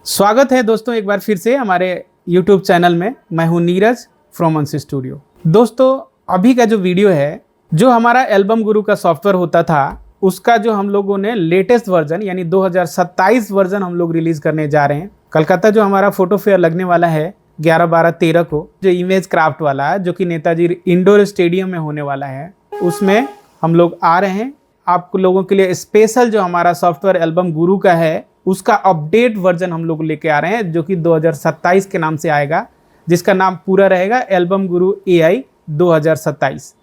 स्वागत है दोस्तों एक बार फिर से हमारे YouTube चैनल में। मैं हूं नीरज फ्रॉम अंश स्टूडियो। दोस्तों अभी का जो वीडियो है, जो हमारा एल्बम गुरु का सॉफ्टवेयर होता था, उसका जो हम लोगों ने लेटेस्ट वर्जन यानी 2027 वर्जन हम लोग रिलीज करने जा रहे हैं। कलकत्ता जो हमारा फोटो फेयर लगने वाला है 11, 12, 13 को, जो इमेज क्राफ्ट वाला है, जो कि नेताजी इंडोर स्टेडियम में होने वाला है, उसमें हम लोग आ रहे हैं। आप लोगों के लिए स्पेशल जो हमारा सॉफ्टवेयर एल्बम गुरु का है, उसका अपडेट वर्जन हम लोग लेके आ रहे हैं, जो कि 2027 के नाम से आएगा, जिसका नाम पूरा रहेगा एल्बम गुरु AI 2027।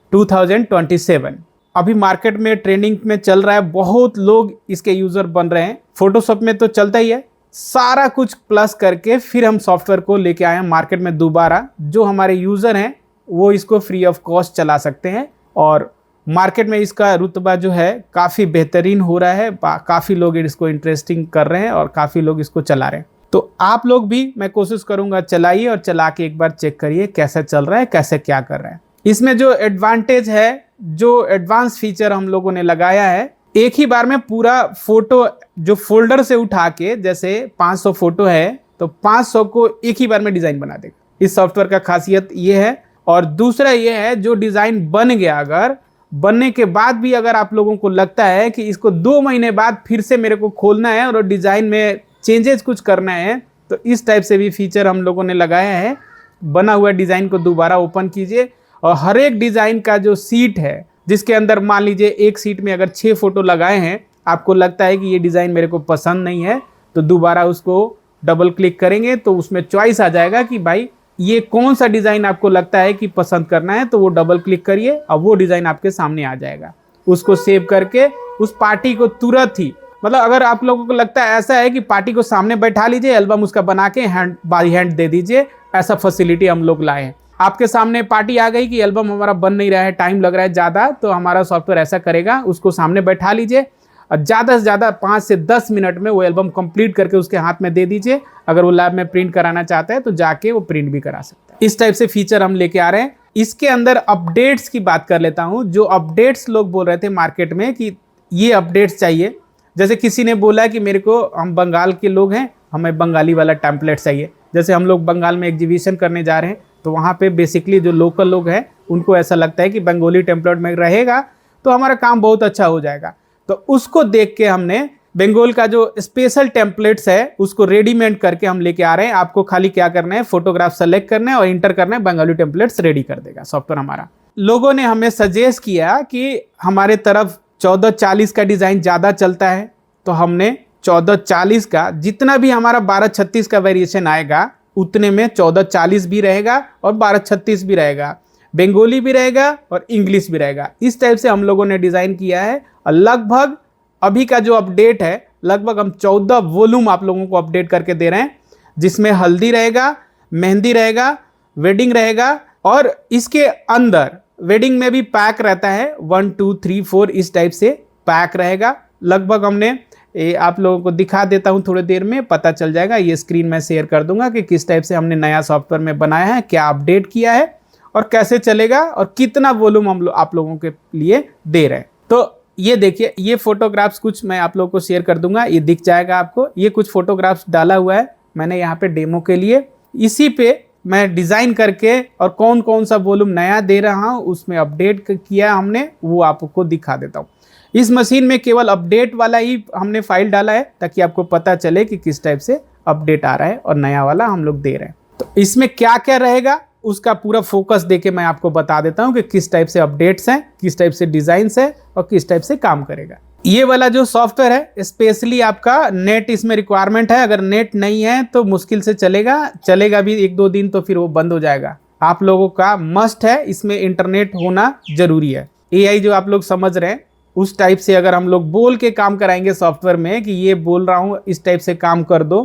अभी मार्केट में ट्रेंडिंग में चल रहा है, बहुत लोग इसके यूजर बन रहे हैं। फोटोशॉप में तो चलता ही है, सारा कुछ प्लस करके फिर हम सॉफ्टवेयर को लेके आए हैं मार्केट में दोबारा। जो हमारे यूजर हैं वो इसको फ्री ऑफ कॉस्ट चला सकते हैं और मार्केट में इसका रुतबा जो है काफ़ी बेहतरीन हो रहा है। काफ़ी लोग इसको इंटरेस्टिंग कर रहे हैं और काफ़ी लोग इसको चला रहे हैं। तो आप लोग भी, मैं कोशिश करूंगा, चलाइए और चला के एक बार चेक करिए कैसा चल रहा है, कैसे क्या कर रहा है। इसमें जो एडवांटेज है, जो एडवांस फीचर हम लोगों ने लगाया है, एक ही बार में पूरा फोटो जो फोल्डर से उठा के, जैसे 500 फोटो है तो 500 को एक ही बार में डिज़ाइन बना देगा। इस सॉफ्टवेयर का खासियत ये है। और दूसरा ये है, जो डिज़ाइन बन गया, अगर बनने के बाद भी अगर आप लोगों को लगता है कि इसको 2 महीने बाद फिर से मेरे को खोलना है और डिज़ाइन में चेंजेस कुछ करना है, तो इस टाइप से भी फीचर हम लोगों ने लगाया है। बना हुआ डिज़ाइन को दोबारा ओपन कीजिए और हर एक डिज़ाइन का जो सीट है, जिसके अंदर मान लीजिए एक सीट में अगर 6 फोटो लगाए हैं, आपको लगता है कि ये डिज़ाइन मेरे को पसंद नहीं है, तो दोबारा उसको डबल क्लिक करेंगे तो उसमें चॉइस आ जाएगा कि भाई ये कौन सा डिज़ाइन आपको लगता है कि पसंद करना है, तो वो डबल क्लिक करिए और वो डिज़ाइन आपके सामने आ जाएगा। उसको सेव करके उस पार्टी को तुरंत ही, मतलब अगर आप लोगों को लगता है ऐसा है कि पार्टी को सामने बैठा लीजिए, एल्बम उसका बना के हैंड बाई हैंड दे दीजिए, ऐसा फैसिलिटी हम लोग लाए हैं। आपके सामने पार्टी आ गई कि एल्बम हमारा बन नहीं रहा है, टाइम लग रहा है ज़्यादा, तो हमारा सॉफ्टवेयर ऐसा करेगा, उसको सामने बैठा लीजिए और ज़्यादा से ज़्यादा 5 से 10 मिनट में वो एल्बम कंप्लीट करके उसके हाथ में दे दीजिए। अगर वो लैब में प्रिंट कराना चाहता है तो जाके वो प्रिंट भी करा सकता है। इस टाइप से फीचर हम लेके आ रहे हैं। इसके अंदर अपडेट्स की बात कर लेता हूँ। जो अपडेट्स लोग बोल रहे थे मार्केट में कि ये अपडेट्स चाहिए, जैसे किसी ने बोला कि मेरे को, हम बंगाल के लोग हैं, हमें बंगाली वाला टेम्पलेट चाहिए। जैसे हम लोग बंगाल में एग्जीबिशन करने जा रहे हैं, तो वहाँ पे बेसिकली जो लोकल लोग हैं उनको ऐसा लगता है कि बंगाली टेम्पलेट में रहेगा तो हमारा काम बहुत अच्छा हो जाएगा। तो उसको देख के हमने बंगाल का जो स्पेशल टेम्पलेट्स है उसको रेडीमेड करके हम लेके आ रहे हैं। आपको खाली क्या करना है, फोटोग्राफ सेलेक्ट करना है और इंटर करना है, बंगाली टेम्पलेट्स रेडी कर देगा सॉफ्टवेयर हमारा। लोगों ने हमें सजेस्ट किया कि हमारे तरफ 1440 का डिज़ाइन ज़्यादा चलता है, तो हमने 1440 का, जितना भी हमारा 1236 का वेरिएशन आएगा उतने में 1440 भी रहेगा और 1236 भी रहेगा, बंगाली भी रहेगा और इंग्लिश भी रहेगा। इस टाइप से हम लोगों ने डिज़ाइन किया है। और लगभग अभी का जो अपडेट है, लगभग हम 14 वॉल्यूम आप लोगों को अपडेट करके दे रहे हैं, जिसमें हल्दी रहेगा, मेहंदी रहेगा, वेडिंग रहेगा और इसके अंदर वेडिंग में भी पैक रहता है, 1 2 3 4 इस टाइप से पैक रहेगा। लगभग हमने आप लोगों को दिखा देता हूं, थोड़ी देर में पता चल जाएगा। ये स्क्रीन मैं शेयर कर दूंगा कि किस टाइप से हमने नया सॉफ्टवेयर में बनाया है, क्या अपडेट किया है और कैसे चलेगा और कितना वॉल्यूम हम आप लोगों के लिए दे रहे हैं। तो ये देखिए, ये फोटोग्राफ्स कुछ मैं आप लोगों को शेयर कर दूंगा, ये दिख जाएगा आपको। ये कुछ फोटोग्राफ्स डाला हुआ है मैंने यहाँ पे डेमो के लिए। इसी पे मैं डिज़ाइन करके और कौन कौन सा वॉल्यूम नया दे रहा हूँ उसमें अपडेट किया हमने, वो आपको दिखा देता हूँ। इस मशीन में केवल अपडेट वाला ही हमने फाइल डाला है, ताकि आपको पता चले कि किस टाइप से अपडेट आ रहा है और नया वाला हम लोग दे रहे हैं। तो इसमें क्या क्या रहेगा उसका पूरा फोकस देके मैं आपको बता देता हूं कि किस टाइप से अपडेट्स हैं, किस टाइप से डिज़ाइंस है और किस टाइप से काम करेगा। ये वाला जो सॉफ्टवेयर है, स्पेशली आपका नेट इसमें रिक्वायरमेंट है। अगर नेट नहीं है तो मुश्किल से चलेगा भी 1-2 दिन, तो फिर वो बंद हो जाएगा। आप लोगों का मस्ट है, इसमें इंटरनेट होना जरूरी है। AI जो आप लोग समझ रहे हैं उस टाइप से अगर हम लोग बोल के काम कराएंगे सॉफ्टवेयर में कि ये बोल रहा हूँ इस टाइप से काम कर दो,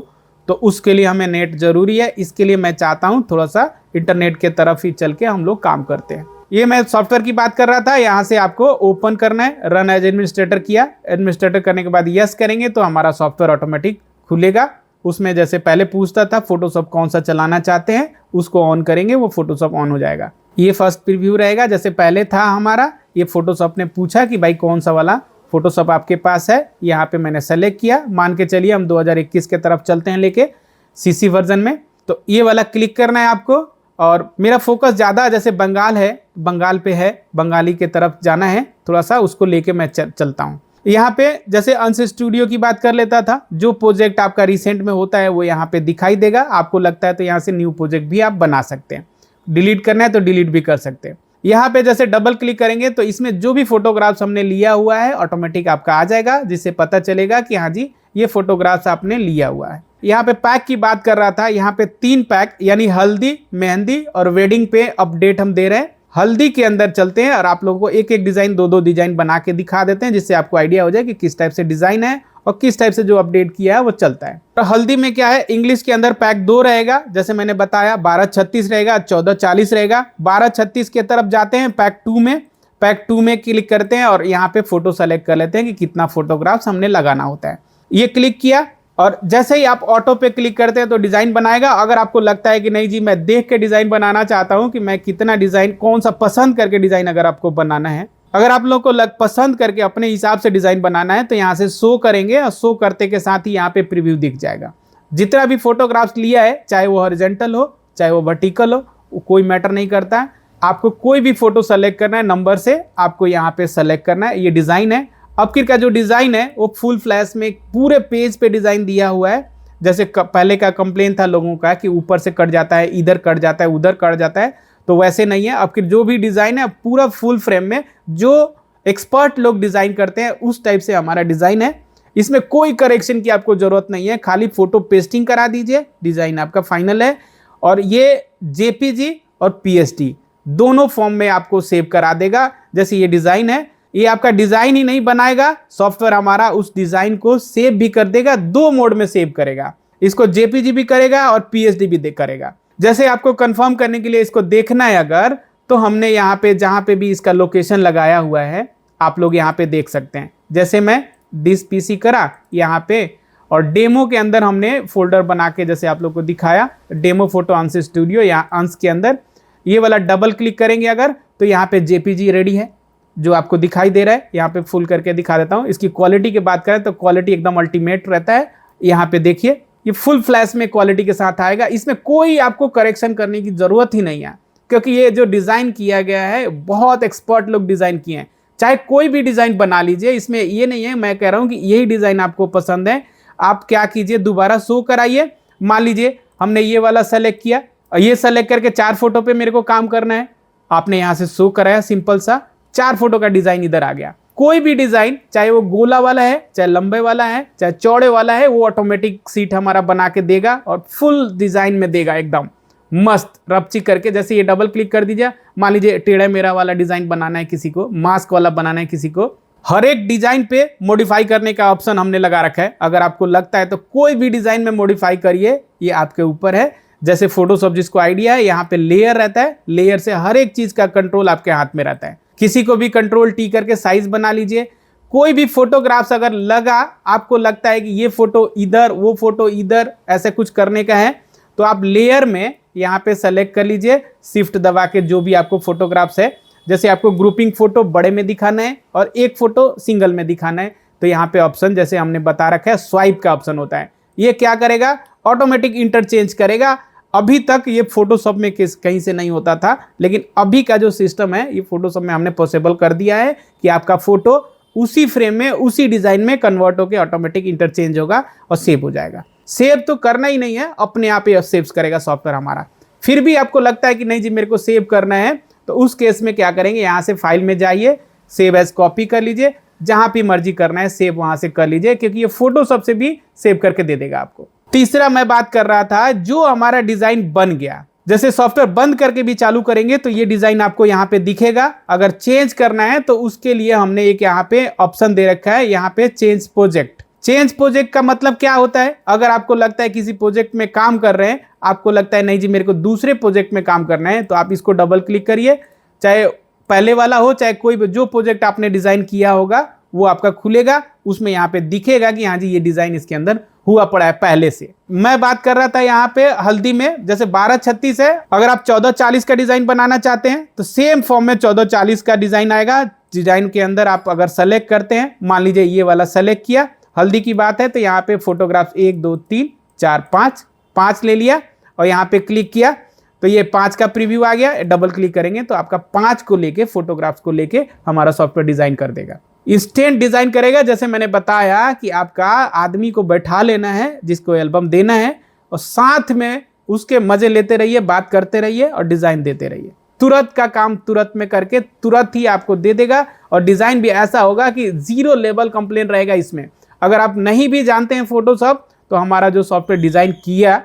तो उसके लिए हमें नेट ज़रूरी है। इसके लिए मैं चाहता हूँ थोड़ा सा इंटरनेट के तरफ ही चल के हम लोग काम करते हैं। ये मैं सॉफ्टवेयर की बात कर रहा था। यहाँ से आपको ओपन करना है, रन एज एडमिनिस्ट्रेटर किया, एडमिनिस्ट्रेटर करने के बाद यस करेंगे तो हमारा सॉफ्टवेयर ऑटोमेटिक खुलेगा। उसमें जैसे पहले पूछता था फोटोशॉप कौन सा चलाना चाहते हैं, उसको ऑन करेंगे, वो फोटोशॉप ऑन हो जाएगा। ये फर्स्ट प्रीव्यू रहेगा, जैसे पहले था हमारा। ये फोटोशॉप ने पूछा कि भाई कौन सा वाला फोटोशॉप आपके पास है, यहाँ पे मैंने सेलेक्ट किया। मान के चलिए हम 2021 के तरफ चलते हैं लेके, CC वर्जन में। तो ये वाला क्लिक करना है आपको, और मेरा फोकस ज़्यादा जैसे बंगाल है, बंगाल पे है, बंगाली के तरफ जाना है थोड़ा सा, उसको लेके मैं चलता हूँ। यहाँ पे जैसे अंश स्टूडियो की बात कर लेता था, जो प्रोजेक्ट आपका रिसेंट में होता है वो यहाँ पे दिखाई देगा। आपको लगता है तो यहाँ से न्यू प्रोजेक्ट भी आप बना सकते हैं, डिलीट करना है तो डिलीट भी कर सकते हैं। यहाँ पे जैसे डबल क्लिक करेंगे तो इसमें जो भी फोटोग्राफ्स हमने लिया हुआ है ऑटोमेटिक आपका आ जाएगा, जिससे पता चलेगा कि हाँ जी ये फोटोग्राफ्स आपने लिया हुआ है। यहाँ पे पैक की बात कर रहा था, यहाँ पे 3 पैक यानी हल्दी, मेहंदी और वेडिंग पे अपडेट हम दे रहे हैं। हल्दी के अंदर चलते हैं और आप लोगों को एक एक डिजाइन, 2-2 डिजाइन बना के दिखा देते हैं, जिससे आपको आइडिया हो जाए कि किस टाइप से डिजाइन है और किस टाइप से जो अपडेट किया है वो चलता है। तो हल्दी में क्या है, इंग्लिश के अंदर पैक 2 रहेगा, जैसे मैंने बताया 1236 रहेगा, 1440 रहेगा। 1236 के तरफ जाते हैं पैक 2 में, पैक 2 में क्लिक करते हैं और यहाँ पे फोटो सेलेक्ट कर लेते हैं कि कितना फोटोग्राफ्स हमने लगाना होता है। ये क्लिक किया और जैसे ही आप ऑटो पे क्लिक करते हैं तो डिजाइन बनाएगा। अगर आपको लगता है कि नहीं जी मैं देख के डिजाइन बनाना चाहता हूं कि मैं कितना डिजाइन, कौन सा पसंद करके डिजाइन अगर आपको बनाना है, अगर आप लोग को पसंद करके अपने हिसाब से डिजाइन बनाना है तो यहाँ से शो करेंगे और शो करते के साथ ही यहाँ पे प्रीव्यू दिख जाएगा। जितना भी फोटोग्राफ्स लिया है, चाहे वो हॉरिजॉन्टल हो चाहे वो वर्टिकल हो, कोई मैटर नहीं करता है। आपको कोई भी फोटो सेलेक्ट करना है, नंबर से आपको यहाँ पे सेलेक्ट करना है। ये डिजाइन है। अब का जो डिज़ाइन है वो फुल फ्लैश में पूरे पेज पे डिज़ाइन दिया हुआ है। जैसे पहले का कंप्लेन था लोगों का कि ऊपर से कट जाता है, इधर कट जाता है, उधर कट जाता है, तो वैसे नहीं है। अब जो भी डिज़ाइन है पूरा फुल फ्रेम में, जो एक्सपर्ट लोग डिज़ाइन करते हैं उस टाइप से हमारा डिज़ाइन है। इसमें कोई करेक्शन की आपको ज़रूरत नहीं है, खाली फ़ोटो पेस्टिंग करा दीजिए, डिज़ाइन आपका फाइनल है। और ये JPG और PSD दोनों फॉर्म में आपको सेव करा देगा। जैसे ये डिज़ाइन है, ये आपका डिजाइन ही नहीं बनाएगा, सॉफ्टवेयर हमारा उस डिजाइन को सेव भी कर देगा, 2 मोड में सेव करेगा। इसको JPG भी करेगा और PSD भी करेगा। जैसे आपको कंफर्म करने के लिए इसको देखना है अगर, तो हमने यहाँ पे जहाँ पे भी इसका लोकेशन लगाया हुआ है आप लोग यहाँ पे देख सकते हैं। जैसे मैं डिस PC करा यहाँ पे, और डेमो के अंदर हमने फोल्डर बना के जैसे आप लोग को दिखाया, डेमो फोटो अंश स्टूडियो, यहाँ अंश के अंदर ये वाला डबल क्लिक करेंगे अगर, तो यहाँ पे JPG रेडी है जो आपको दिखाई दे रहा है। यहाँ पे फुल करके दिखा देता हूँ। इसकी क्वालिटी की बात करें तो क्वालिटी एकदम अल्टीमेट रहता है। यहाँ पे देखिए ये फुल फ्लैश में क्वालिटी के साथ आएगा। इसमें कोई आपको करेक्शन करने की ज़रूरत ही नहीं है, क्योंकि ये जो डिज़ाइन किया गया है बहुत एक्सपर्ट लोग डिज़ाइन किए हैं। चाहे कोई भी डिज़ाइन बना लीजिए, इसमें ये नहीं है मैं कह रहा हूँ कि यही डिज़ाइन आपको पसंद है, आप क्या कीजिए दोबारा शो कराइए। मान लीजिए हमने ये वाला सेलेक्ट किया और ये सेलेक्ट करके 4 फोटो पे मेरे को काम करना है, आपने यहाँ से शो कराया, सिंपल सा 4 फोटो का डिजाइन इधर आ गया। कोई भी डिजाइन, चाहे वो गोला वाला है, चाहे लंबे वाला है, चाहे चौड़े वाला है, वो ऑटोमेटिक सीट हमारा बना के देगा और फुल डिजाइन में देगा एकदम मस्त रपची करके। जैसे ये डबल क्लिक कर दीजिए, मान लीजिए टेढ़ा मेरा वाला डिजाइन बनाना है किसी को, मास्क वाला बनाना है किसी को, हर एक डिजाइन पे मॉडिफाई करने का ऑप्शन हमने लगा रखा है। अगर आपको लगता है तो कोई भी डिजाइन में मॉडिफाई करिए, ये आपके ऊपर है। जैसे फोटोशॉप जिसको आइडिया है, यहाँ पे लेयर रहता है, लेयर से हर एक चीज का कंट्रोल आपके हाथ में रहता है। किसी को भी कंट्रोल T करके साइज बना लीजिए। कोई भी फोटोग्राफ्स अगर लगा, आपको लगता है कि ये फोटो इधर, वो फोटो इधर, ऐसे कुछ करने का है, तो आप लेयर में यहाँ पे सेलेक्ट कर लीजिए, शिफ्ट दबा के जो भी आपको फोटोग्राफ्स है। जैसे आपको ग्रुपिंग फोटो बड़े में दिखाना है और एक फोटो सिंगल में दिखाना है, तो यहाँ पे ऑप्शन जैसे हमने बता रखा है स्वाइप का ऑप्शन होता है। ये क्या करेगा, ऑटोमेटिक इंटरचेंज करेगा। अभी तक ये फोटोशॉप में कहीं से नहीं होता था, लेकिन अभी का जो सिस्टम है ये फोटोशॉप में हमने पॉसिबल कर दिया है कि आपका फोटो उसी फ्रेम में, उसी डिजाइन में कन्वर्ट होकर ऑटोमेटिक इंटरचेंज होगा और सेव हो जाएगा। सेव तो करना ही नहीं है, अपने आप ही सेव करेगा सॉफ्टवेयर हमारा। फिर भी आपको लगता है कि नहीं जी मेरे को सेव करना है, तो उस केस में क्या करेंगे, यहाँ से फाइल में जाइए, सेव एज कॉपी कर लीजिए, जहां भी मर्जी करना है सेव वहां से कर लीजिए, क्योंकि ये फोटोशॉप से भी सेव करके दे देगा आपको। तीसरा मैं बात कर रहा था, जो हमारा डिजाइन बन गया, जैसे सॉफ्टवेयर बंद करके भी चालू करेंगे तो ये डिजाइन आपको यहाँ पे दिखेगा। अगर चेंज करना है तो उसके लिए हमने एक यहाँ पे ऑप्शन दे रखा है, यहाँ पे चेंज प्रोजेक्ट। चेंज प्रोजेक्ट का मतलब क्या होता है, अगर आपको लगता है किसी प्रोजेक्ट में काम कर रहे हैं, आपको लगता है नहीं जी मेरे को दूसरे प्रोजेक्ट में काम करना है, तो आप इसको डबल क्लिक करिए, चाहे पहले वाला हो चाहे कोई जो प्रोजेक्ट आपने डिजाइन किया होगा वो आपका खुलेगा, उसमें यहाँ पे दिखेगा कि हाँ जी ये डिजाइन इसके अंदर हुआ पड़ा है पहले से। मैं बात कर रहा था यहाँ पे हल्दी में, जैसे 1236 है, अगर आप 1440 का डिजाइन बनाना चाहते हैं तो सेम फॉर्म में 1440 का डिजाइन आएगा। डिजाइन के अंदर आप अगर सेलेक्ट करते हैं, मान लीजिए ये वाला सेलेक्ट किया, हल्दी की बात है तो यहाँ पे फोटोग्राफ 1 2 3 4 5 5 ले लिया और यहाँ पे क्लिक किया तो ये 5 का प्रीव्यू आ गया। डबल क्लिक करेंगे तो आपका 5 को लेके, फोटोग्राफ्स को लेके हमारा सॉफ्टवेयर डिजाइन कर देगा। इंस्टेंट डिजाइन करेगा। जैसे मैंने बताया कि आपका आदमी को बैठा लेना है जिसको एल्बम देना है, और साथ में उसके मजे लेते रहिए, बात करते रहिए और डिजाइन देते रहिए। तुरंत का काम तुरंत में करके तुरंत ही आपको दे देगा। और डिजाइन भी ऐसा होगा कि 0 लेवल कंप्लेन रहेगा इसमें। अगर आप नहीं भी जानते हैं फोटोशॉप तो हमारा जो सॉफ्टवेयर डिजाइन किया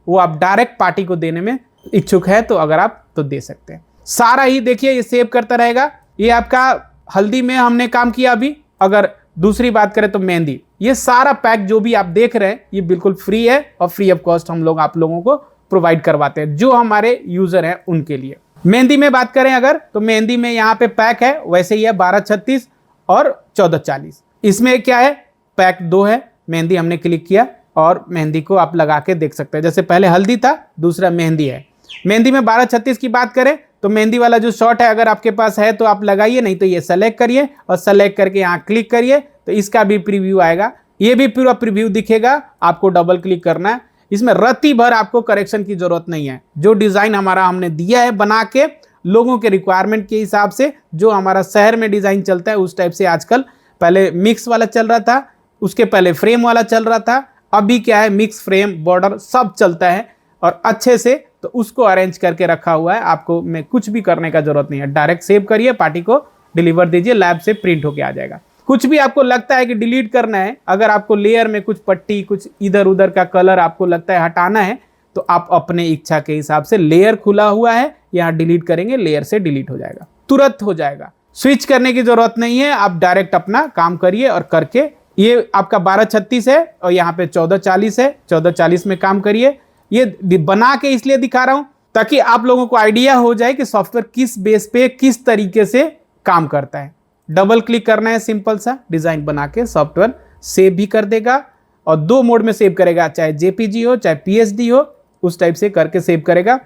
वो आप डायरेक्ट पार्टी को देने में इच्छुक है तो अगर आप तो दे सकते हैं। सारा ही देखिए ये सेव करता रहेगा। ये आपका हल्दी में हमने काम किया अभी। अगर दूसरी बात करें तो मेहंदी, ये सारा पैक जो भी आप देख रहे हैं ये बिल्कुल फ्री है और फ्री ऑफ कॉस्ट हम लोग आप लोगों को प्रोवाइड करवाते हैं जो हमारे यूजर हैं उनके लिए। मेहंदी में बात करें अगर तो मेहंदी में यहाँ पे पैक है वैसे ही है 1236 और 1440। इसमें क्या है, पैक 2 है। मेहंदी हमने क्लिक किया और मेहंदी को आप लगा के देख सकते हैं। जैसे पहले हल्दी था, दूसरा मेहंदी है। मेहंदी में 1236 की बात करें तो मेहंदी वाला जो शॉट है अगर आपके पास है तो आप लगाइए, नहीं तो ये सेलेक्ट करिए और सेलेक्ट करके यहाँ क्लिक करिए तो इसका भी प्रीव्यू आएगा। ये भी पूरा प्रीव्यू दिखेगा। आपको डबल क्लिक करना है। इसमें रत्ती भर आपको करेक्शन की जरूरत नहीं है। जो डिजाइन हमारा हमने दिया है बना के लोगों के रिक्वायरमेंट के हिसाब से, जो हमारा शहर में डिजाइन चलता है उस टाइप से, आजकल पहले मिक्स वाला चल रहा था, उसके पहले फ्रेम वाला चल रहा था, अभी क्या है मिक्स फ्रेम बॉर्डर सब चलता है और अच्छे से, तो उसको अरेंज करके रखा हुआ है। आपको में कुछ भी करने का जरूरत नहीं है। डायरेक्ट सेव करिए, पार्टी को डिलीवर दीजिए, लैब से प्रिंट होके आ जाएगा। कुछ भी आपको लगता है कि डिलीट करना है, अगर आपको लेयर में कुछ पट्टी, कुछ इधर उधर का कलर आपको लगता है हटाना है तो आप अपने इच्छा के हिसाब से, लेयर खुला हुआ है यहाँ डिलीट करेंगे, लेयर से डिलीट हो जाएगा, तुरंत हो जाएगा। स्विच करने की जरूरत नहीं है। आप डायरेक्ट अपना काम करिए और करके, ये आपका 1236 है और यहाँ पे 1440 है। 1440 में काम करिए। ये बना के इसलिए दिखा रहा हूं ताकि आप लोगों को आइडिया हो जाए कि सॉफ्टवेयर किस बेस पे किस तरीके से काम करता है। डबल क्लिक करना है, सिंपल सा डिजाइन बना के सॉफ्टवेयर सेव भी कर देगा और 2 मोड में सेव करेगा, चाहे जेपीजी हो चाहे पीएसडी हो, उस टाइप से करके सेव करेगा।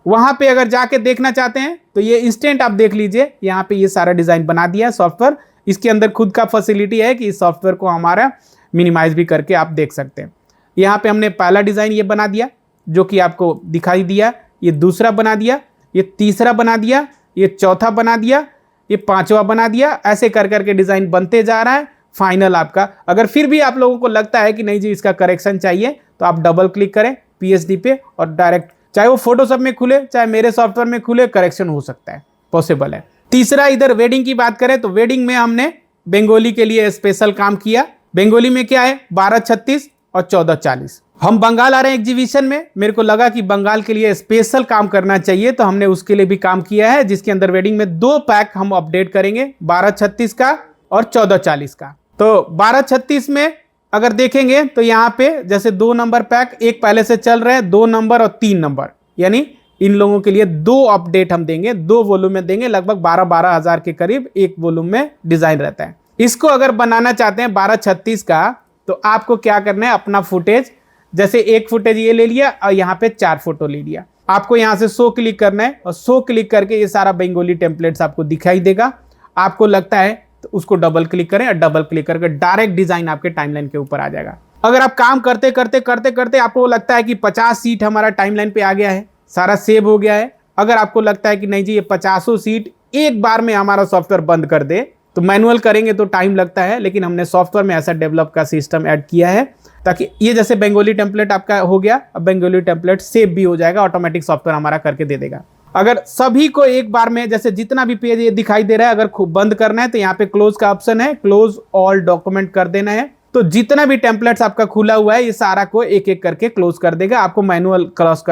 वहां पे अगर जाके देखना चाहते हैं तो ये इंस्टेंट आप देख लीजिए, यहाँ पे ये सारा डिजाइन बना दिया सॉफ्टवेयर। इसके अंदर खुद का फैसिलिटी है कि इस सॉफ्टवेयर को हमारा मिनिमाइज भी करके आप देख सकते हैं। यहाँ पे हमने पहला डिजाइन ये बना दिया जो कि आपको दिखाई दिया, ये दूसरा बना दिया, ये तीसरा बना दिया, ये चौथा बना दिया, ये 5वां बना दिया। ऐसे कर करके डिजाइन बनते जा रहा है। फाइनल आपका, अगर फिर भी आप लोगों को लगता है कि नहीं जी इसका करेक्शन चाहिए तो आप डबल क्लिक करें पीएचडी पे और डायरेक्ट, चाहे वो फोटोशॉप में खुले चाहे मेरे सॉफ्टवेयर में खुले, करेक्शन हो सकता है, पॉसिबल है। तीसरा, इधर वेडिंग की बात करें तो वेडिंग में हमने बंगाली के लिए स्पेशल काम किया। बंगाली में क्या है 1236 और 1440। हम बंगाल आ रहे हैं एग्जीबिशन में, मेरे को लगा कि बंगाल के लिए स्पेशल काम करना चाहिए तो हमने उसके लिए भी काम किया है, जिसके अंदर वेडिंग में 2 पैक हम अपडेट करेंगे, 1236 का और 1440 का। तो 1236 में अगर देखेंगे तो यहाँ पे जैसे 2 नंबर पैक एक पहले से चल रहे हैं, 2 नंबर और 3 नंबर, यानी इन लोगों के लिए 2 अपडेट हम देंगे, 2 वॉल्यूम में देंगे। लगभग 12-12 हज़ार के करीब एक वॉल्यूम में डिजाइन रहता है। इसको अगर बनाना चाहते हैं 1236 का तो आपको क्या करना है, अपना फुटेज, जैसे एक फुटेज ये ले लिया और यहाँ पे 4 फोटो ले लिया, आपको यहाँ से 100 क्लिक करना है और 100 क्लिक करके ये सारा बंगाली टेम्पलेट्स आपको दिखाई देगा। आपको लगता है तो उसको डबल क्लिक करें और डबल क्लिक करके डायरेक्ट डिजाइन आपके टाइमलाइन के ऊपर आ जाएगा। अगर आप काम करते करते करते करते आपको लगता है कि 50 सीट हमारा टाइमलाइन पे आ गया है, सारा सेव हो गया है, अगर आपको लगता है कि नहीं जी ये 50 सीट एक बार में हमारा सॉफ्टवेयर बंद कर दे, तो मैनुअल करेंगे तो टाइम लगता है, लेकिन हमने सॉफ्टवेयर में ऐसा डेवलप का सिस्टम ऐड किया है ताकि ये जैसे बंगाली टेम्पलेट आपका हो गया, अब बंगाली टेम्पलेट सेव भी हो जाएगा, ऑटोमेटिक सॉफ्टवेयर हमारा करके दे देगा। अगर सभी को एक बार में, जैसे जितना भी पेज ये दिखाई दे रहा है, अगर खूब बंद करना है तो यहाँ पे क्लोज का ऑप्शन है, क्लोज ऑल डॉक्यूमेंट कर देना है, तो जितना भी टेम्पलेट्स आपका खुला हुआ है ये सारा को एक एक करके क्लोज कर देगा। आपको मैनुअल क्रॉस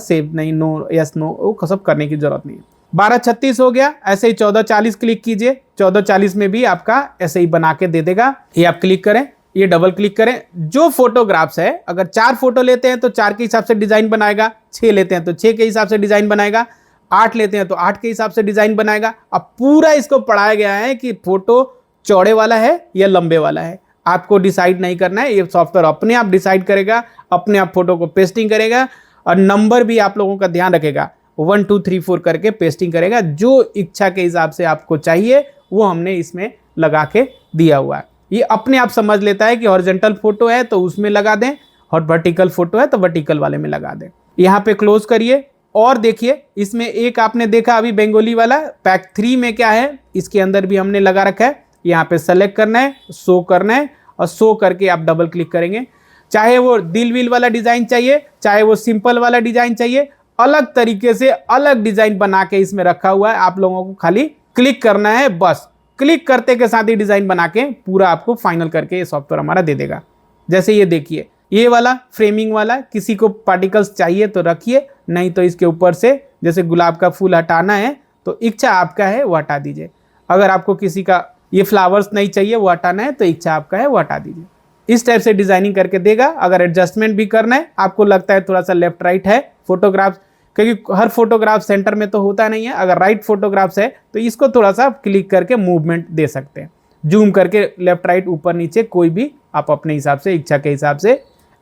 सेव नहीं, नो यस नो वो सब करने की जरूरत नहीं है। 1236 हो गया। ऐसे ही 1440 क्लिक कीजिए, 1440 में भी आपका ऐसे ही बना के दे देगा। ये आप क्लिक करें, ये डबल क्लिक करें। जो फोटोग्राफ्स है, अगर 4 फोटो लेते हैं तो 4 के हिसाब से डिजाइन बनाएगा, 6 लेते हैं तो 6 के हिसाब से डिजाइन बनाएगा, 8 लेते हैं तो 8 के हिसाब से डिजाइन बनाएगा। अब पूरा इसको पढ़ाया गया है कि फोटो चौड़े वाला है या लंबे वाला है, आपको डिसाइड नहीं करना है, ये सॉफ्टवेयर अपने आप डिसाइड करेगा, अपने आप फोटो को पेस्टिंग करेगा और नंबर भी आप लोगों का ध्यान रखेगा, 1 2 3 4 करके पेस्टिंग करेगा। जो इच्छा के हिसाब से आपको चाहिए वो हमने इसमें लगा के दिया हुआ है। ये अपने आप समझ लेता है कि हॉरिजॉन्टल फोटो है तो उसमें लगा दें, और वर्टिकल फोटो है तो वर्टिकल वाले में लगा दें। यहाँ पे क्लोज करिए और देखिए इसमें एक आपने देखा अभी बेंगोली वाला, पैक 3 में क्या है, इसके अंदर भी हमने लगा रखा है। यहाँ पे सेलेक्ट करना है, शो करना है और शो करके आप डबल क्लिक करेंगे। चाहे वो दिल विल वाला डिजाइन चाहिए, चाहे वो सिंपल वाला डिजाइन चाहिए, अलग तरीके से अलग डिजाइन बना के इसमें रखा हुआ है। आप लोगों को खाली क्लिक करना है, बस क्लिक करते के साथ ही डिजाइन बना के पूरा आपको फाइनल करके ये सॉफ्टवेयर हमारा दे देगा। जैसे ये देखिए, ये वाला फ्रेमिंग वाला, किसी को पार्टिकल्स चाहिए तो रखिए, नहीं तो इसके ऊपर से जैसे गुलाब का फूल हटाना है तो इच्छा आपका है वो हटा दीजिए। अगर आपको किसी का ये फ्लावर्स नहीं चाहिए वो हटाना है तो इच्छा आपका है वो हटा दीजिए। इस टाइप से डिजाइनिंग करके देगा। अगर एडजस्टमेंट भी करना है, आपको लगता है थोड़ा सा लेफ्ट राइट है फोटोग्राफ, क्योंकि हर फोटोग्राफ सेंटर में तो होता नहीं है, अगर राइट फोटोग्राफ्स है तो इसको थोड़ा सा क्लिक करके मूवमेंट दे सकते हैं, जूम करके लेफ्ट राइट ऊपर नीचे कोई भी आप अपने हिसाब से इच्छा के हिसाब से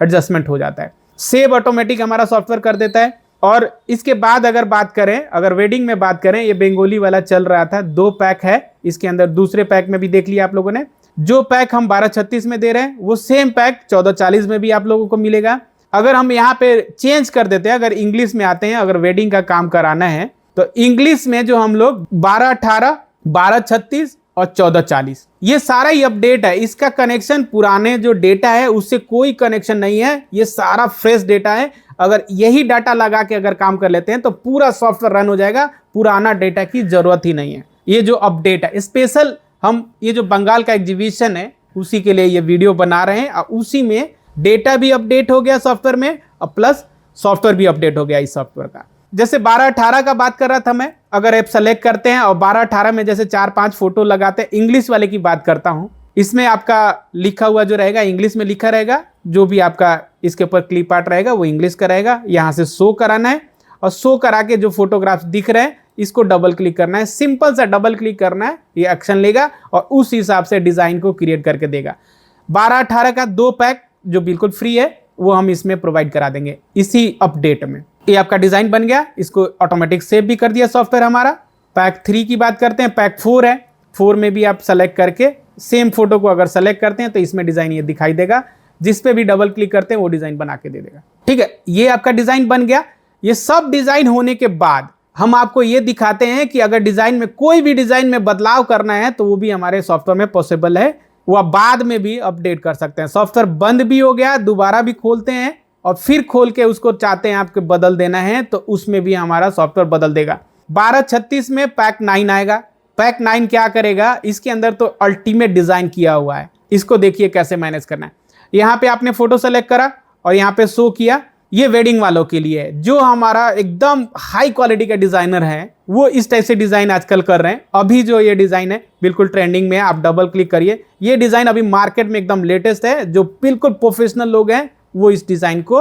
एडजस्टमेंट हो जाता है। सेव ऑटोमेटिक हमारा सॉफ्टवेयर कर देता है। और इसके बाद अगर बात करें, अगर वेडिंग में बात करें, ये बेंगोली वाला चल रहा था, 2 पैक है इसके अंदर। दूसरे पैक में भी देख लिया आप लोगों ने, जो पैक हम 1236 में दे रहे हैं वो सेम पैक 1440 में भी आप लोगों को मिलेगा। अगर हम यहाँ पे चेंज कर देते हैं, अगर इंग्लिश में आते हैं, अगर वेडिंग का काम कराना है तो इंग्लिश में जो हम लोग 1218, 1236 और 1440 ये सारा ही अपडेट है। इसका कनेक्शन पुराने जो डेटा है उससे कोई कनेक्शन नहीं है, ये सारा फ्रेश डेटा है। अगर यही डाटा लगा के अगर काम कर लेते हैं तो पूरा सॉफ्टवेयर रन हो जाएगा, पुराना डेटा की जरूरत ही नहीं है। ये जो अपडेट है स्पेशल, हम ये जो बंगाल का एग्जीबिशन है उसी के लिए ये वीडियो बना रहे हैं, और उसी में डेटा भी अपडेट हो गया सॉफ्टवेयर में और प्लस सॉफ्टवेयर भी अपडेट हो गया इस सॉफ्टवेयर का। जैसे 1218 का बात कर रहा था मैं, अगर आप सेलेक्ट करते हैं और 1218 में जैसे 4-5 फोटो लगाते हैं, इंग्लिश वाले की बात करता हूं, इसमें आपका लिखा हुआ जो रहेगा इंग्लिश में लिखा रहेगा, जो भी आपका इसके ऊपर क्लिप आर्ट रहेगा वो इंग्लिश का रहेगा। यहाँ से शो कराना है और शो करा के जो फोटोग्राफ्स दिख रहे हैं इसको डबल क्लिक करना है, सिंपल सा डबल क्लिक करना है, ये एक्शन लेगा और उस हिसाब से डिजाइन को क्रिएट करके देगा। 1218 का 2 पैक जो बिल्कुल फ्री है वो हम इसमें प्रोवाइड करा देंगे इसी अपडेट में। ये आपका डिजाइन बन गया, इसको ऑटोमेटिक सेव भी कर दिया सॉफ्टवेयर हमारा। पैक 3 की बात करते हैं, पैक 4 है, 4 में भी आप सेलेक्ट करके सेम फोटो को अगर सेलेक्ट करते हैं तो इसमें डिजाइन ये दिखाई देगा, जिस पे भी डबल क्लिक करते हैं वो डिजाइन बना के दे देगा। ठीक है, ये आपका डिजाइन बन गया। ये सब डिजाइन होने के बाद हम आपको ये दिखाते हैं कि अगर डिजाइन में कोई भी डिजाइन में बदलाव करना है तो वो भी हमारे सॉफ्टवेयर में पॉसिबल है, वो आप बाद में भी अपडेट कर सकते हैं। सॉफ्टवेयर बंद भी हो गया, दोबारा भी खोलते हैं और फिर खोल के उसको चाहते हैं आपके बदल देना है तो उसमें भी हमारा सॉफ्टवेयर बदल देगा। 1236 में पैक 9 आएगा। पैक 9 क्या करेगा, इसके अंदर तो अल्टीमेट डिजाइन किया हुआ है, इसको देखिए कैसे मैनेज करना है। यहाँ पे आपने फोटो सेलेक्ट करा और यहाँ पे शो किया, ये वेडिंग वालों के लिए है। जो हमारा एकदम हाई क्वालिटी का डिजाइनर है वो इस टाइप से डिजाइन आजकल कर रहे हैं। अभी जो ये डिजाइन है बिल्कुल ट्रेंडिंग में है, आप डबल क्लिक करिए, ये डिजाइन अभी मार्केट में एकदम लेटेस्ट है। जो बिल्कुल प्रोफेशनल लोग हैं वो इस डिजाइन को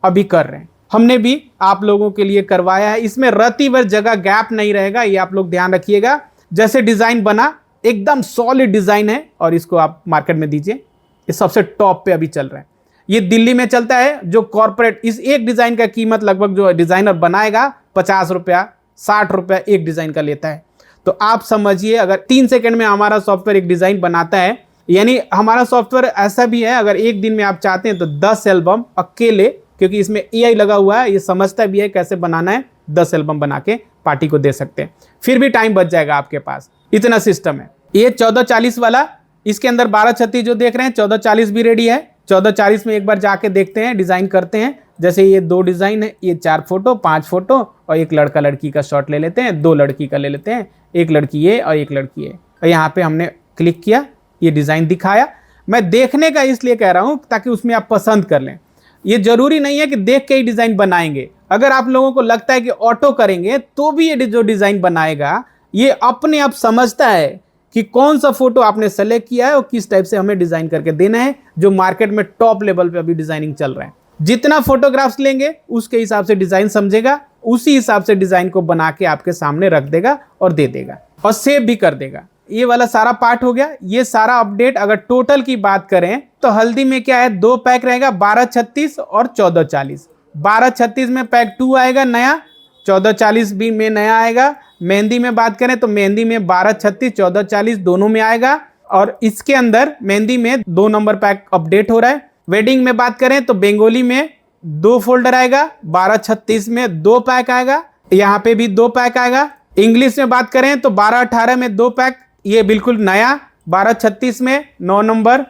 अभी कर रहे हैं, हमने भी आप लोगों के लिए करवाया है। इसमें रत्ती भर जगह गैप नहीं रहेगा, ये आप लोग ध्यान रखिएगा। जैसे डिजाइन बना एकदम सॉलिड डिजाइन है और इसको आप मार्केट में दीजिए, ये सबसे टॉप पे अभी चल रहा है। ये दिल्ली में चलता है, जो कॉर्पोरेट, इस एक डिजाइन का कीमत लगभग जो डिजाइनर बनाएगा 50 रुपया 60 रुपया एक डिजाइन का लेता है। तो आप समझिए अगर 3 सेकंड में हमारा सॉफ्टवेयर एक डिजाइन बनाता है, यानी हमारा सॉफ्टवेयर ऐसा भी है अगर एक दिन में आप चाहते हैं तो 10 एल्बम अकेले, क्योंकि इसमें AI लगा हुआ है, ये समझता भी है कैसे बनाना है, 10 एल्बम बना के पार्टी को दे सकते हैं, फिर भी टाइम बच जाएगा आपके पास, इतना सिस्टम है। ये 1440 वाला, इसके अंदर 1236 जो देख रहे हैं 1440 भी रेडी है। 1440 में एक बार जाके देखते हैं, डिजाइन करते हैं। जैसे ये 2 डिजाइन है, ये 4 फोटो 5 फोटो और एक लड़का लड़की का शॉट ले लेते हैं, 2 लड़की का ले लेते हैं, एक लड़की ये और एक लड़की ये, और यहाँ पे हमने क्लिक किया, ये डिजाइन दिखाया। मैं देखने का इसलिए कह रहा हूँ ताकि उसमें आप पसंद कर लें। ये जरूरी नहीं है कि देख के ही डिजाइन बनाएंगे, अगर आप लोगों को लगता है कि ऑटो करेंगे तो भी ये जो डिजाइन बनाएगा ये अपने आप समझता है कि कौन सा फोटो आपने सेलेक्ट किया है और किस टाइप से हमें डिजाइन करके देना है, जो मार्केट में टॉप लेवल पे अभी डिजाइनिंग चल रहा है। जितना फोटोग्राफ्स लेंगे उसके हिसाब से डिजाइन समझेगा, उसी हिसाब से डिजाइन को बना के आपके सामने रख देगा और दे देगा और सेव भी कर देगा। ये वाला सारा पार्ट हो गया, ये सारा अपडेट। अगर टोटल की बात करें तो हल्दी में क्या है, 2 पैक रहेगा, 1236 और 1440। 1236 में पैक 2 आएगा नया, 1440 भी में नया आएगा। मेहंदी में बात करें तो मेहंदी में 1236 1440 दोनों में आएगा, और इसके अंदर मेहंदी में 2 नंबर पैक अपडेट हो रहा है। वेडिंग में बात करें तो बंगाली में 2 फोल्डर आएगा, 1236 में 2 पैक आएगा, यहाँ पे भी 2 पैक आएगा। इंग्लिश में बात करें तो 1218 में 2 पैक, ये बिल्कुल नया, 1236 में 9 नंबर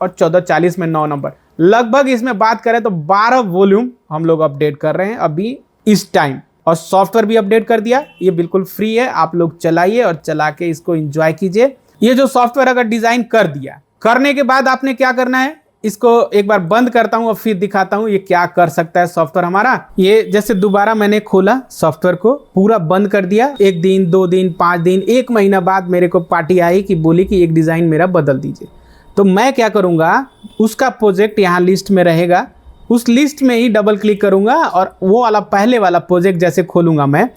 और 1440 में 9 नंबर। लगभग इसमें बात करें तो 12 वॉल्यूम हम लोग अपडेट कर रहे हैं अभी इस टाइम, और सॉफ्टवेयर भी अपडेट कर दिया। ये बिल्कुल फ्री है, आप लोग चलाइए और चला के इसको एंजॉय कीजिए। ये जो सॉफ्टवेयर अगर डिजाइन कर दिया, करने के बाद आपने क्या करना है, इसको एक बार बंद करता हूं और फिर दिखाता हूं ये क्या कर सकता है सॉफ्टवेयर हमारा। ये जैसे दोबारा मैंने खोला सॉफ्टवेयर को, पूरा बंद कर दिया। 1 दिन 2 दिन 5 दिन 1 महीना बाद मेरे को पार्टी आई कि बोली कि एक डिज़ाइन मेरा बदल दीजिए। तो मैं क्या करूँगा, उसका प्रोजेक्ट यहाँ लिस्ट में रहेगा, उस लिस्ट में ही डबल क्लिक करूँगा और वो वाला पहले वाला प्रोजेक्ट जैसे खोलूँगा मैं,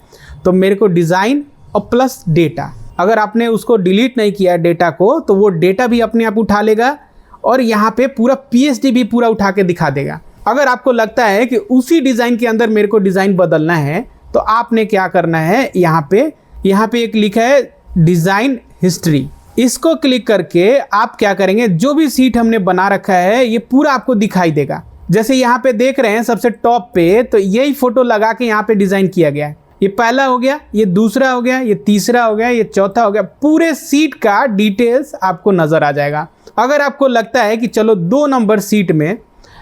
तो मेरे को डिज़ाइन और प्लस डेटा, अगर आपने उसको डिलीट नहीं किया है डेटा को, तो वो डेटा भी अपने आप उठा लेगा और यहाँ पे पूरा PSD भी पूरा उठा के दिखा देगा। अगर आपको लगता है कि उसी डिज़ाइन के अंदर मेरे को डिज़ाइन बदलना है, तो आपने क्या करना है, यहाँ पे एक लिखा है डिज़ाइन हिस्ट्री, इसको क्लिक करके आप क्या करेंगे, जो भी सीट हमने बना रखा है ये पूरा आपको दिखाई देगा। जैसे यहाँ पे देख रहे हैं सबसे टॉप पे, तो यही फोटो लगा के यहाँ पे डिज़ाइन किया गया है। ये पहला हो गया, ये दूसरा हो गया, ये तीसरा हो गया, ये चौथा हो गया। पूरे सीट का डिटेल्स आपको नज़र आ जाएगा। अगर आपको लगता है कि चलो 2 नंबर सीट में,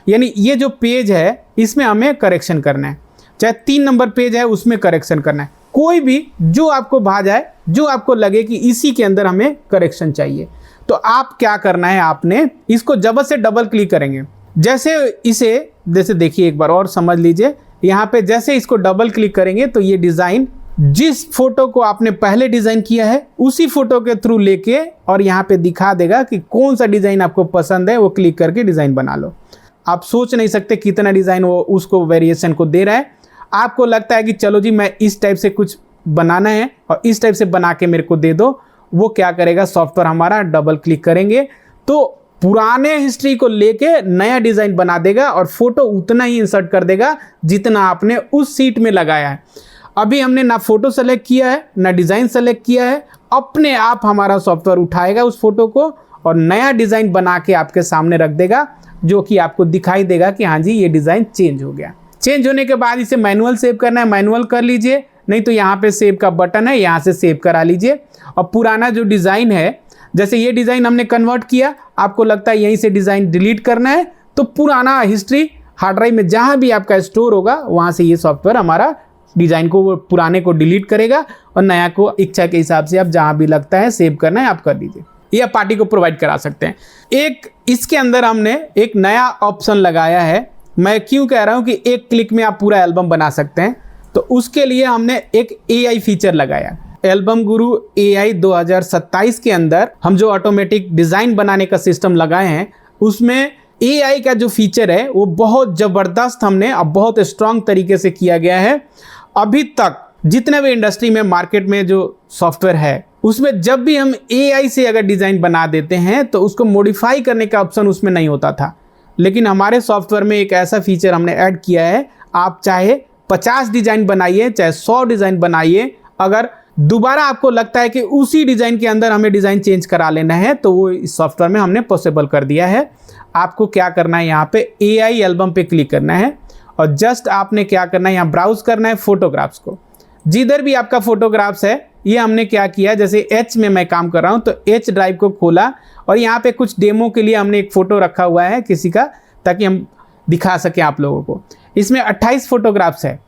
यानी ये जो पेज है इसमें हमें करेक्शन करना है, चाहे 3 नंबर पेज है उसमें करेक्शन करना है, कोई भी जो आपको भा जाए, जो आपको लगे कि इसी के अंदर हमें करेक्शन चाहिए, तो आप क्या करना है, आपने इसको जबरदस्त से डबल क्लिक करेंगे। जैसे देखिए एक बार और समझ लीजिए, यहाँ पे जैसे इसको डबल क्लिक करेंगे तो ये डिज़ाइन जिस फोटो को आपने पहले डिज़ाइन किया है उसी फोटो के थ्रू लेके और यहाँ पे दिखा देगा कि कौन सा डिज़ाइन आपको पसंद है, वो क्लिक करके डिज़ाइन बना लो। आप सोच नहीं सकते कितना डिज़ाइन वो उसको वेरिएशन को दे रहा है। आपको लगता है कि चलो जी मैं इस टाइप से कुछ बनाना है और इस टाइप से बना के मेरे को दे दो, वो क्या करेगा सॉफ्टवेयर हमारा, डबल क्लिक करेंगे तो पुराने हिस्ट्री को लेके नया डिज़ाइन बना देगा और फोटो उतना ही इंसर्ट कर देगा जितना आपने उस सीट में लगाया है। अभी हमने ना फोटो सेलेक्ट किया है ना डिज़ाइन सेलेक्ट किया है, अपने आप हमारा सॉफ्टवेयर उठाएगा उस फोटो को और नया डिज़ाइन बना के आपके सामने रख देगा, जो कि आपको दिखाई देगा कि हाँ जी ये डिज़ाइन चेंज हो गया। चेंज होने के बाद इसे मैनुअल सेव करना है, मैनुअल कर लीजिए, नहीं तो यहाँ पे सेव का बटन है, यहाँ से सेव करा लीजिए। और पुराना जो डिज़ाइन है, जैसे ये डिज़ाइन हमने कन्वर्ट किया, आपको लगता है यहीं से डिज़ाइन डिलीट करना है, तो पुराना हिस्ट्री हार्ड ड्राइव में जहाँ भी आपका स्टोर होगा वहाँ से ये सॉफ्टवेयर हमारा डिज़ाइन को, वो पुराने को डिलीट करेगा और नया को इच्छा के हिसाब से आप जहाँ भी लगता है सेव करना है आप कर दीजिए। ये आप पार्टी को प्रोवाइड करा सकते हैं। एक इसके अंदर हमने एक नया ऑप्शन लगाया है, मैं क्यों कह रहा हूँ कि एक क्लिक में आप पूरा एल्बम बना सकते हैं, तो उसके लिए हमने एक AI फीचर लगाया। एल्बम गुरु AI 2027 के अंदर हम जो ऑटोमेटिक डिज़ाइन बनाने का सिस्टम लगाए हैं, उसमें AI का जो फीचर है वो बहुत ज़बरदस्त हमने अब बहुत स्ट्रांग तरीके से किया गया है। अभी तक जितने भी इंडस्ट्री में मार्केट में जो सॉफ्टवेयर है उसमें जब भी हम AI से अगर डिज़ाइन बना देते हैं तो उसको मॉडिफाई करने का ऑप्शन उसमें नहीं होता था, लेकिन हमारे सॉफ्टवेयर में एक ऐसा फीचर हमने ऐड किया है, आप चाहे 50 डिज़ाइन बनाइए चाहे 100 डिज़ाइन बनाइए, अगर दोबारा आपको लगता है कि उसी डिज़ाइन के अंदर हमें डिज़ाइन चेंज करा लेना है तो वो इस सॉफ्टवेयर में हमने पॉसिबल कर दिया है। आपको क्या करना है, यहाँ पे AI एल्बम पे क्लिक करना है और जस्ट आपने क्या करना है, यहाँ ब्राउज करना है फोटोग्राफ्स को, जिधर भी आपका फोटोग्राफ्स है। ये हमने क्या किया, जैसे H में मैं काम कर रहा हूँ तो H ड्राइव को खोला और यहाँ पे कुछ डेमो के लिए हमने एक फ़ोटो रखा हुआ है किसी का, ताकि हम दिखा सकें आप लोगों को। इसमें 28 फोटोग्राफ्स है।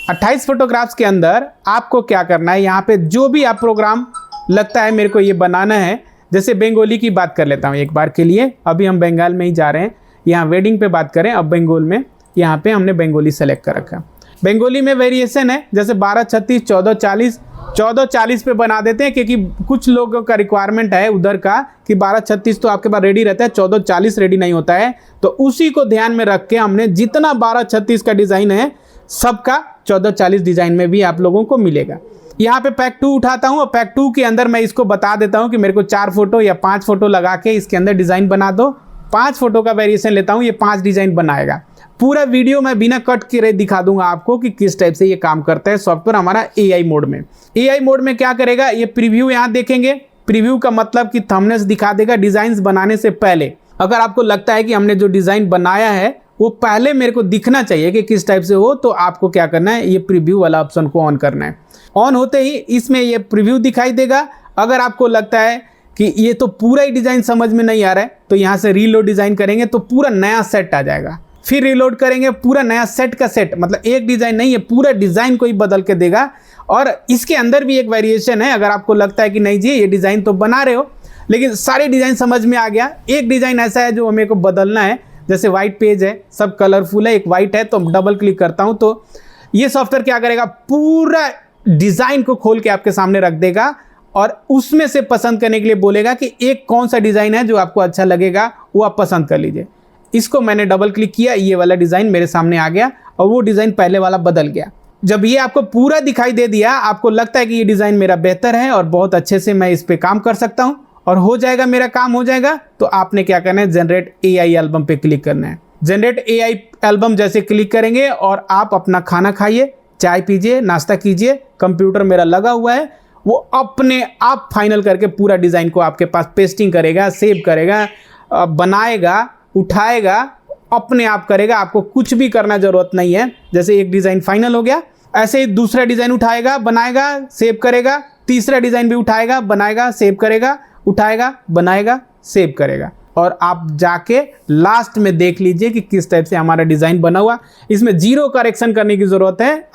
28 फोटोग्राफ्स के अंदर आपको क्या करना है, यहाँ पे जो भी आप प्रोग्राम लगता है मेरे को ये बनाना है, जैसे बंगाली की बात कर लेता हूँ एक बार के लिए, अभी हम बंगाल में ही जा रहे हैं, यहाँ वेडिंग पे बात करें, अब बंगाल में यहाँ पे हमने बंगाली सेलेक्ट कर रखा है। बंगाली में वेरिएशन है, जैसे 1236 1440 1440 पे बना देते हैं, क्योंकि कुछ लोगों का रिक्वायरमेंट है उधर का कि 1236 तो आपके पास रेडी रहता है, 1440 रेडी नहीं होता है, तो उसी को ध्यान में रख के हमने जितना 1236 का डिज़ाइन है सबका 1440 डिज़ाइन में भी आप लोगों को मिलेगा। यहाँ पे पैक 2 उठाता हूँ और पैक 2 के अंदर मैं इसको बता देता हूँ कि मेरे को 4 फोटो या 5 फोटो लगा के इसके अंदर डिज़ाइन बना दो। 5 फोटो का वेरिएशन लेता हूँ, ये 5 डिज़ाइन बनाएगा। पूरा वीडियो मैं बिना कट के दिखा दूंगा आपको कि किस टाइप से ये काम करता है सॉफ्टवेयर हमारा AI मोड में। AI मोड में क्या करेगा, ये प्रीव्यू यहाँ देखेंगे, प्रीव्यू का मतलब कि थंबनेल्स दिखा देगा डिज़ाइंस बनाने से पहले। अगर आपको लगता है कि हमने जो डिज़ाइन बनाया है वो पहले मेरे को दिखना चाहिए कि किस टाइप से हो, तो आपको क्या करना है, ये प्रीव्यू वाला ऑप्शन को ऑन करना है। ऑन होते ही इसमें ये प्रीव्यू दिखाई देगा। अगर आपको लगता है कि ये तो पूरा ही डिज़ाइन समझ में नहीं आ रहा है, तो यहाँ से रीलोड डिज़ाइन करेंगे तो पूरा नया सेट आ जाएगा। फिर रीलोड करेंगे, पूरा नया सेट का सेट, मतलब एक डिज़ाइन नहीं है, पूरा डिज़ाइन को ही बदल के देगा। और इसके अंदर भी एक वेरिएशन है। अगर आपको लगता है कि नहीं जी ये डिज़ाइन तो बना रहे हो लेकिन सारे डिज़ाइन समझ में आ गया, एक डिज़ाइन ऐसा है जो हमें को बदलना है, जैसे वाइट पेज है, सब कलरफुल है, एक वाइट है, तो डबल क्लिक करता हूँ तो ये सॉफ्टवेयर क्या करेगा, पूरा डिज़ाइन को खोल के आपके सामने रख देगा और उसमें से पसंद करने के लिए बोलेगा कि एक कौन सा डिज़ाइन है जो आपको अच्छा लगेगा, वो आप पसंद कर लीजिए। इसको मैंने डबल क्लिक किया, ये वाला डिज़ाइन मेरे सामने आ गया और वो डिज़ाइन पहले वाला बदल गया। जब ये आपको पूरा दिखाई दे दिया, आपको लगता है कि ये डिज़ाइन मेरा बेहतर है और बहुत अच्छे से मैं इस पर काम कर सकता हूँ और हो जाएगा, मेरा काम हो जाएगा, तो आपने क्या करना है, जनरेट एआई एल्बम पे क्लिक करना है। जनरेट एआई एल्बम जैसे क्लिक करेंगे और आप अपना खाना खाइए, चाय पीजिए, नाश्ता कीजिए, कंप्यूटर मेरा लगा हुआ है, वो अपने आप फाइनल करके पूरा डिज़ाइन को आपके पास पेस्टिंग करेगा, सेव करेगा, बनाएगा, उठाएगा, अपने आप करेगा। आपको कुछ भी करना ज़रूरत नहीं है। जैसे एक डिज़ाइन फाइनल हो गया, ऐसे ही दूसरा डिज़ाइन उठाएगा, बनाएगा, सेव करेगा, तीसरा डिज़ाइन भी उठाएगा, बनाएगा, सेव करेगा, उठाएगा, बनाएगा, सेव करेगा। और आप जाके लास्ट में देख लीजिए कि किस टाइप से हमारा डिज़ाइन बना हुआ। इसमें जीरो करेक्शन करने की ज़रूरत है।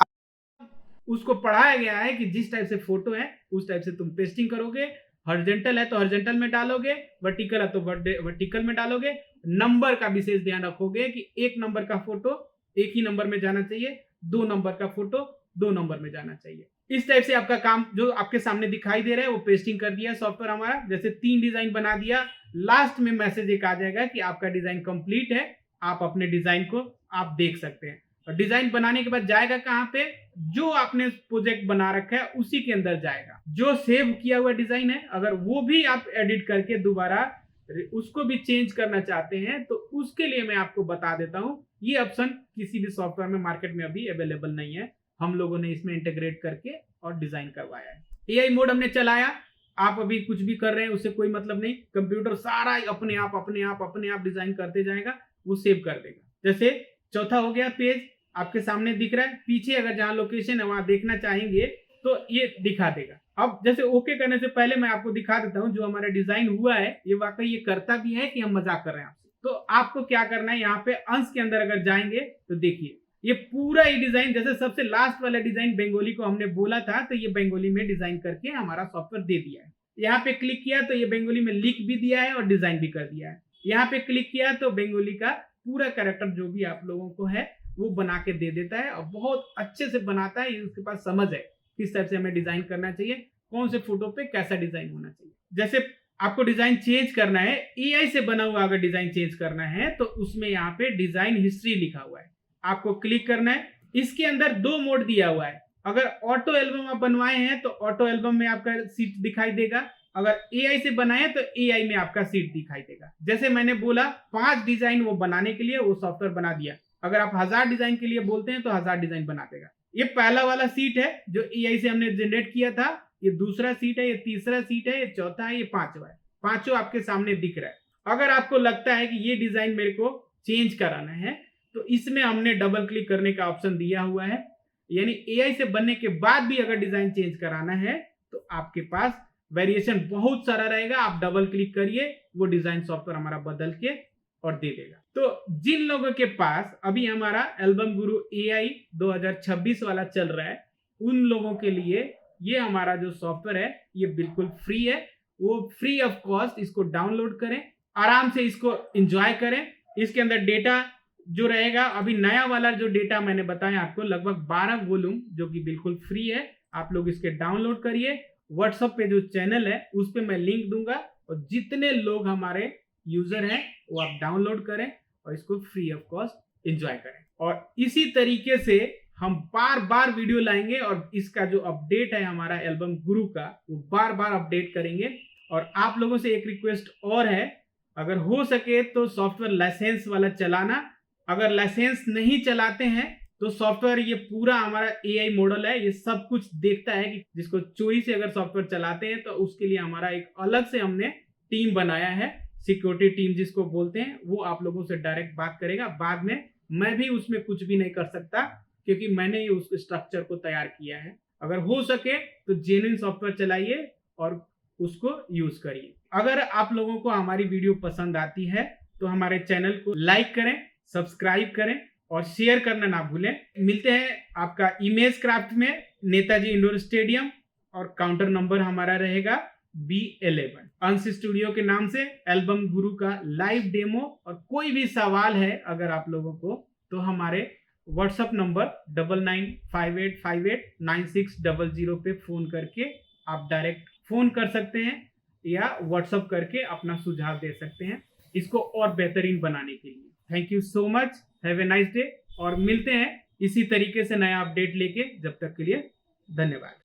उसको पढ़ाया गया है कि जिस टाइप से फोटो है उस टाइप से तुम पेस्टिंग करोगे। हॉरिजॉन्टल है तो हॉरिजॉन्टल में डालोगे, वर्टिकल है तो वर्टिकल में डालोगे। नंबर का विशेष ध्यान रखोगे कि एक नंबर का फोटो एक ही नंबर में जाना चाहिए, 2 नंबर का फोटो 2 नंबर में जाना चाहिए। इस टाइप से आपका काम जो आपके सामने दिखाई दे रहा है वो पेस्टिंग कर दिया सॉफ्टवेयर हमारा। जैसे 3 डिजाइन बना दिया, लास्ट में मैसेज एक आ जाएगा कि आपका डिजाइन कंप्लीट है, आप अपने डिजाइन को आप देख सकते हैं। और डिजाइन बनाने के बाद जाएगा कहाँ पे, जो आपने प्रोजेक्ट बना रखा है उसी के अंदर जाएगा। जो सेव किया हुआ डिजाइन है अगर वो भी आप एडिट करके दोबारा उसको भी चेंज करना चाहते हैं तो उसके लिए मैं आपको बता देता हूं, ये ऑप्शन किसी भी सॉफ्टवेयर में मार्केट में अभी अवेलेबल नहीं है। हम लोगों ने इसमें इंटीग्रेट करके और डिजाइन करवाया है। एआई मोड हमने चलाया, आप अभी कुछ भी कर रहे हैं उससे कोई मतलब नहीं, कंप्यूटर सारा अपने आप डिजाइन करते जाएगा, वो सेव कर देगा। जैसे चौथा हो गया पेज, आपके सामने दिख रहा है, पीछे अगर जहां लोकेशन है वहां देखना चाहेंगे तो ये दिखा देगा। अब जैसे ओके करने से पहले मैं आपको दिखा देता हूं जो हमारा डिजाइन हुआ है ये वाकई ये करता भी है कि हम मजाक कर रहे हैं आपसे। तो आपको क्या करना है, यहाँ पे अंश के अंदर अगर जाएंगे तो देखिए ये पूरा ही डिजाइन, जैसे सबसे लास्ट वाला डिजाइन बंगाली को हमने बोला था तो ये बंगाली में डिजाइन करके हमारा सॉफ्टवेयर दे दिया है। यहाँ पे क्लिक किया तो ये बंगाली में लिख भी दिया है और डिजाइन भी कर दिया है। यहाँ पे क्लिक किया तो बंगाली का पूरा कैरेक्टर जो भी आप लोगों को है वो बना के दे देता है और बहुत अच्छे से बनाता है। उसके पास समझ है किस टाइप से हमें डिजाइन करना चाहिए, कौन से फोटो पे कैसा डिजाइन होना चाहिए। जैसे आपको डिजाइन चेंज करना है, एआई से बना हुआ अगर डिजाइन चेंज करना है तो उसमें यहाँ पे डिजाइन हिस्ट्री लिखा हुआ है, आपको क्लिक करना है। इसके अंदर 2 मोड दिया हुआ है। अगर ऑटो एल्बम आप बनवाए हैं तो ऑटो एल्बम में आपका सीट दिखाई देगा, अगर एआई से बनाए तो एआई में आपका सीट दिखाई देगा। जैसे मैंने बोला 5 डिजाइन वो बनाने के लिए वो सॉफ्टवेयर बना दिया। अगर आप 1000 डिजाइन के लिए बोलते हैं तो 1000 डिजाइन बना देगा। ये पहला वाला सीट है जो एआई से हमने जनरेट किया था, ये दूसरा सीट है, ये तीसरा सीट है, ये चौथा है, ये पांचवा है। पांचों आपके सामने दिख रहा है। अगर आपको लगता है कि ये डिजाइन मेरे को चेंज कराना है तो इसमें हमने डबल क्लिक करने का ऑप्शन दिया हुआ है। यानी एआई से बनने के बाद भी अगर डिजाइन चेंज कराना है तो आपके पास वेरिएशन बहुत सारा रहेगा। आप डबल क्लिक करिए, वो डिजाइन सॉफ्टवेयर हमारा बदल के और दे देगा। तो जिन लोगों के पास अभी हमारा एल्बम गुरु एआई 2026 वाला चल रहा है उन लोगों के लिए ये हमारा जो सॉफ्टवेयर है ये बिल्कुल फ्री है। वो फ्री ऑफ कॉस्ट इसको डाउनलोड करें, आराम से इसको एंजॉय करें। इसके अंदर डेटा जो रहेगा, अभी नया वाला जो डेटा मैंने बताया आपको लगभग 12 वॉल्यूम जो कि बिल्कुल फ्री है। आप लोग इसके डाउनलोड करिए। व्हाट्सएप पे जो चैनल है उस पे मैं लिंक दूंगा और जितने लोग हमारे यूजर हैं वो आप डाउनलोड करें और इसको फ्री ऑफ कॉस्ट एंजॉय करें। और इसी तरीके से हम बार बार वीडियो लाएंगे और इसका जो अपडेट है हमारा एल्बम गुरु का वो बार बार अपडेट करेंगे। और आप लोगों से एक रिक्वेस्ट और है, अगर हो सके तो सॉफ्टवेयर लाइसेंस वाला चलाना। अगर लाइसेंस नहीं चलाते हैं तो सॉफ्टवेयर ये पूरा हमारा एआई मॉडल है, ये सब कुछ देखता है कि जिसको चोरी से अगर सॉफ्टवेयर चलाते हैं तो उसके लिए हमारा एक अलग से हमने टीम बनाया है सिक्योरिटी टीम जिसको बोलते हैं, वो आप लोगों से डायरेक्ट बात करेगा। बाद में मैं भी उसमें कुछ भी नहीं कर सकता, क्योंकि मैंने ही उस स्ट्रक्चर को तैयार किया है। अगर हो सके तो जेन्युइन सॉफ्टवेयर चलाइए और उसको यूज करिए। अगर आप लोगों को हमारी वीडियो पसंद आती है तो हमारे चैनल को लाइक करें, सब्सक्राइब करें और शेयर करना ना भूलें। मिलते हैं आपका इमेज क्राफ्ट में, नेताजी इंडोर स्टेडियम, और काउंटर नंबर हमारा रहेगा B11। अंश स्टूडियो के नाम से एल्बम गुरु का लाइव डेमो। और कोई भी सवाल है अगर आप लोगों को, तो हमारे व्हाट्सएप नंबर 9958589600 पे फोन करके आप डायरेक्ट फोन कर सकते हैं या व्हाट्सएप करके अपना सुझाव दे सकते हैं इसको और बेहतरीन बनाने के लिए। Thank you so much, have a nice day, और मिलते हैं इसी तरीके से नया अपडेट लेके। जब तक के लिए धन्यवाद।